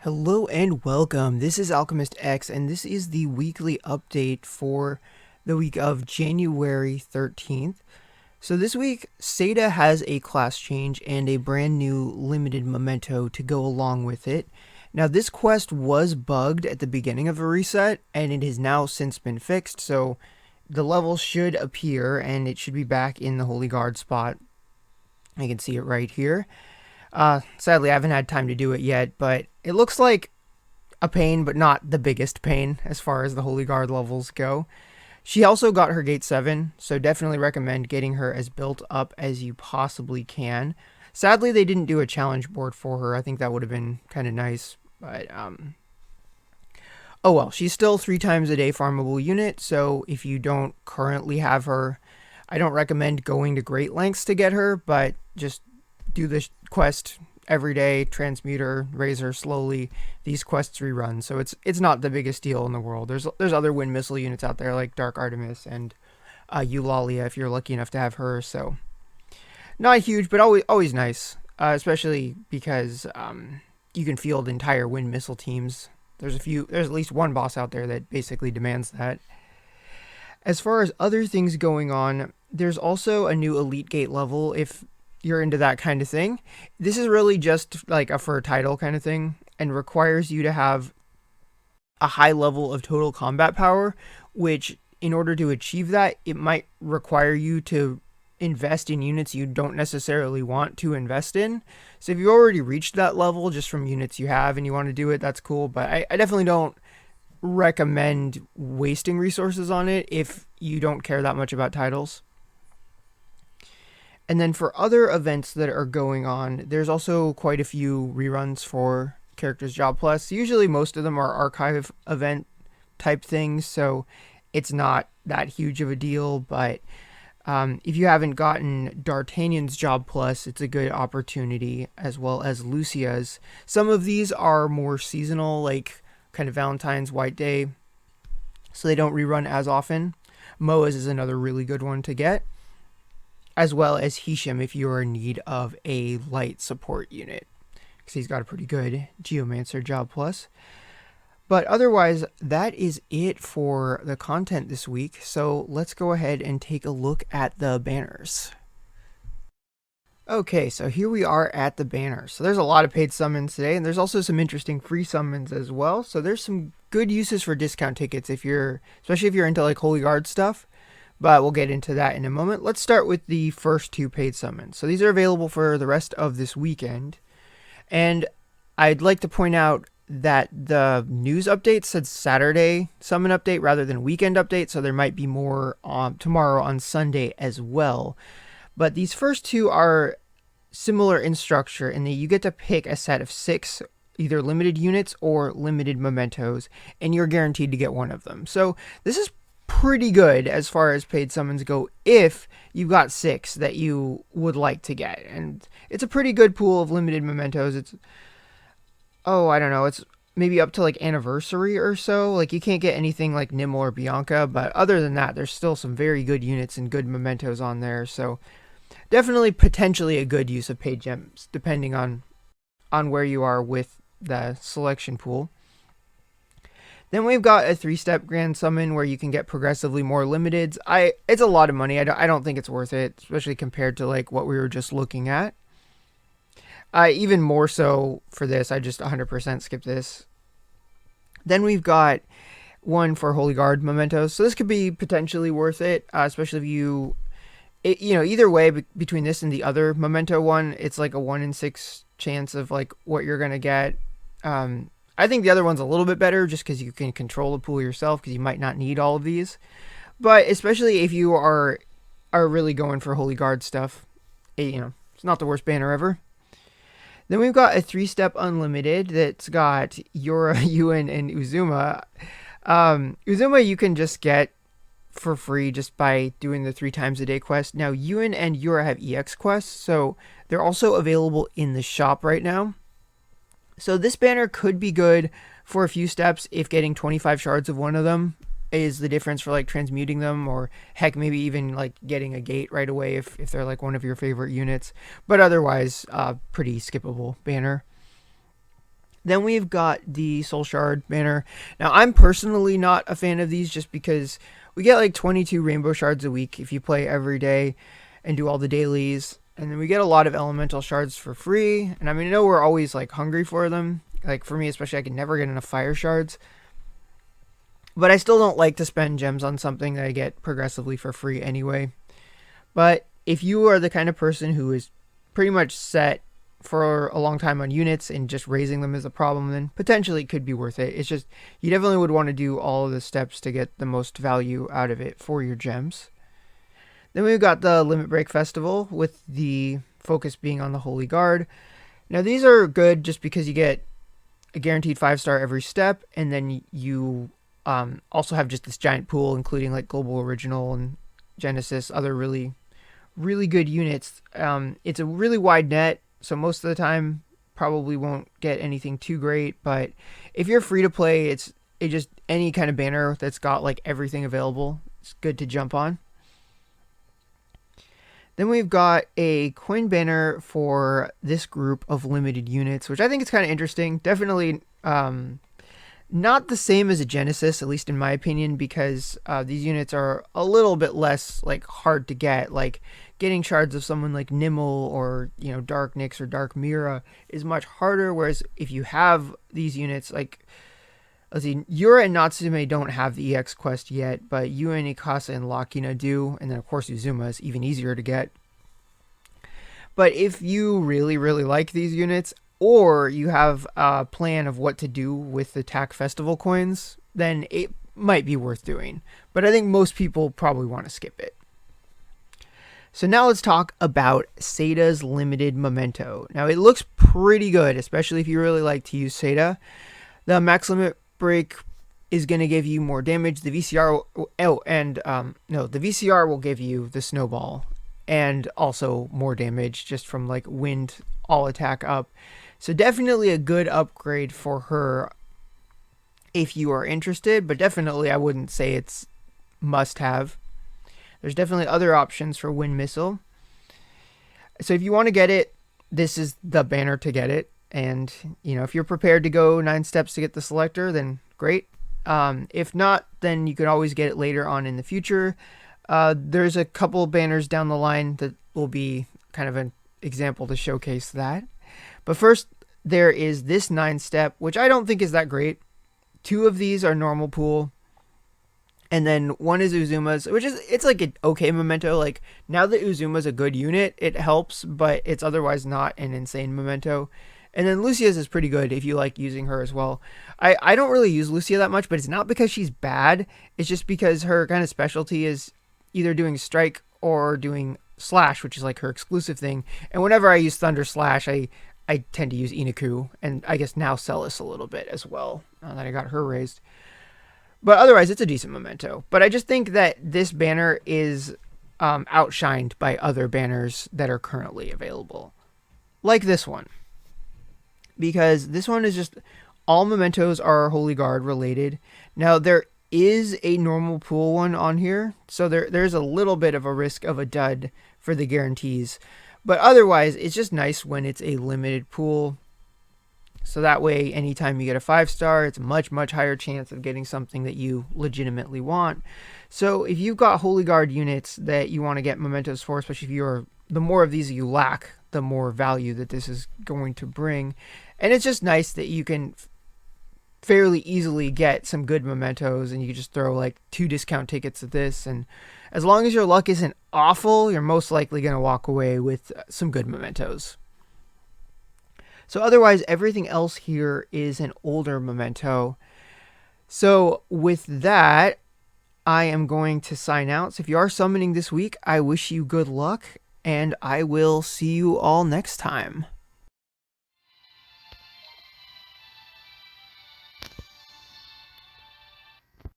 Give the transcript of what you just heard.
Hello and welcome. This is Alchemist X, and this is the weekly update for the week of January 13th. So this week, Seida has a class change and a brand new limited memento to go along with it. Now, this quest was bugged at the beginning of the reset, and it has now since been fixed, so the level should appear, and it should be back in the Holy Guard spot. I can see it right here. Sadly, I haven't had time to do it yet, but it looks like a pain, but not the biggest pain as far as the Holy Guard levels go. She also got her Gate 7, so definitely recommend getting her as built up as you possibly can. Sadly, they didn't do a challenge board for her. I think that would have been kind of nice, but oh well, she's still 3 times a day farmable unit, so if you don't currently have her, I don't recommend going to great lengths to get her, but just do the quest every day, transmuter, razor slowly. These quests rerun, so it's not the biggest deal in the world. There's other wind missile units out there like Dark Artemis and Eulalia if you're lucky enough to have her. So not huge, but always nice, especially because you can field entire wind missile teams. There's at least one boss out there that basically demands that. As far as other things going on, there's also a new Elite Gate level if you're into that kind of thing. This is really just like a for a title kind of thing and requires you to have a high level of total combat power, which in order to achieve that, it might require you to invest in units you don't necessarily want to invest in. So if you already reached that level just from units you have and you want to do it, that's cool. But I definitely don't recommend wasting resources on it if you don't care that much about titles. And then for other events that are going on, there's also quite a few reruns for Characters Job Plus. Usually most of them are archive event type things, so it's not that huge of a deal. But if you haven't gotten D'Artagnan's Job Plus, it's a good opportunity, as well as Lucia's. Some of these are more seasonal, like kind of Valentine's, White Day, so they don't rerun as often. Moa's is another really good one to get, as well as Hisham if you're in need of a light support unit, because he's got a pretty good Geomancer Job Plus. But otherwise, that is it for the content this week, so let's go ahead and take a look at the banners. Okay, so here we are at the banner. So there's a lot of paid summons today, and there's also some interesting free summons as well. So there's some good uses for discount tickets especially if you're into like Holy Guard stuff. But we'll get into that in a moment. Let's start with the first 2 paid summons. So these are available for the rest of this weekend. And I'd like to point out that the news update said Saturday summon update rather than weekend update. So there might be more tomorrow on Sunday as well. But these first 2 are similar in structure in that you get to pick a set of 6 either limited units or limited mementos, and you're guaranteed to get one of them. So this is pretty good as far as paid summons go if you've got 6 that you would like to get. And it's a pretty good pool of limited mementos. I don't know, it's maybe up to like anniversary or so. Like you can't get anything like Nimble or Bianca, but other than that, there's still some very good units and good mementos on there. So definitely potentially a good use of paid gems depending on where you are with the selection pool. Then we've got a 3-step grand summon where you can get progressively more limiteds. It's a lot of money. I don't think it's worth it, especially compared to like what we were just looking at. Even more so for this, I just 100% skip this. Then we've got one for Holy Guard mementos. So this could be potentially worth it, especially if either way between this and the other memento one, it's like a 1 in 6 chance of like what you're gonna get. I think the other one's a little bit better just because you can control the pool yourself, because you might not need all of these. But especially if you are really going for Holy Guard stuff, it's not the worst banner ever. Then we've got a 3-step unlimited that's got Yura, Yuen, and Uzuma. Uzuma you can just get for free just by doing the 3 times a day quest. Now Yuen and Yura have EX quests, so they're also available in the shop right now. So this banner could be good for a few steps if getting 25 shards of one of them is the difference for like transmuting them, or heck, maybe even like getting a gate right away if they're like one of your favorite units. But otherwise, pretty skippable banner. Then we've got the Soul Shard banner. Now, I'm personally not a fan of these just because we get like 22 rainbow shards a week if you play every day and do all the dailies. And then we get a lot of elemental shards for free. And I mean, I know we're always like hungry for them. Like for me, especially, I can never get enough fire shards. But I still don't like to spend gems on something that I get progressively for free anyway. But if you are the kind of person who is pretty much set for a long time on units and just raising them is a problem, then potentially it could be worth it. It's just, you definitely would want to do all of the steps to get the most value out of it for your gems. Then we've got the Limit Break Festival with the focus being on the Holy Guard. Now these are good just because you get a guaranteed 5-star every step, and then you also have just this giant pool including like Global Original and Genesis, other really good units. It's a really wide net, so most of the time probably won't get anything too great, but if you're free to play, it just any kind of banner that's got like everything available, it's good to jump on. Then we've got a coin banner for this group of limited units, which I think is kind of interesting. Definitely not the same as a Genesis, at least in my opinion, because these units are a little bit less like hard to get. Like getting shards of someone like Nimble or Dark Nyx or Dark Mira is much harder. Whereas if you have these units like, let's see, Yura and Natsume don't have the EX quest yet, but Yuen, Ikasa, and Lakina do, and then of course Uzuma is even easier to get. But if you really like these units, or you have a plan of what to do with the TAC Festival coins, then it might be worth doing. But I think most people probably want to skip it. So now let's talk about Seida's limited Memento. Now it looks pretty good, especially if you really like to use Seida. The max limit break is going to give you more damage. The VCR, the VCR will give you the snowball and also more damage just from like wind all attack up. So definitely a good upgrade for her if you are interested, but definitely I wouldn't say it's must have. There's definitely other options for Wind Missile. So if you want to get it, this is the banner to get it. And, if you're prepared to go 9 steps to get the selector, then great. If not, then you could always get it later on in the future. There's a couple banners down the line that will be kind of an example to showcase that. But first, there is this 9-step, which I don't think is that great. 2 of these are normal pool. And then 1 is Uzuma's, it's like an okay memento. Like, now that Uzuma's a good unit, it helps, but it's otherwise not an insane memento. And then Lucia's is pretty good if you like using her as well. I don't really use Lucia that much, but it's not because she's bad. It's just because her kind of specialty is either doing strike or doing slash, which is like her exclusive thing. And whenever I use Thunder Slash, I tend to use Inaku, and I guess now Celis a little bit as well, now that I got her raised. But otherwise, it's a decent memento. But I just think that this banner is outshined by other banners that are currently available. Like this one. Because this one is just, all mementos are Holy Guard related. Now, there is a normal pool one on here, so there's a little bit of a risk of a dud for the guarantees. But otherwise, it's just nice when it's a limited pool. So that way, anytime you get a 5-star, it's a much higher chance of getting something that you legitimately want. So if you've got Holy Guard units that you want to get mementos for, especially if the more of these you lack, the more value that this is going to bring. And it's just nice that you can fairly easily get some good mementos, and you can just throw like 2 discount tickets at this, and as long as your luck isn't awful, you're most likely going to walk away with some good mementos. So otherwise, everything else here is an older memento. So with that, I am going to sign out. So if you are summoning this week, I wish you good luck, and I will see you all next time.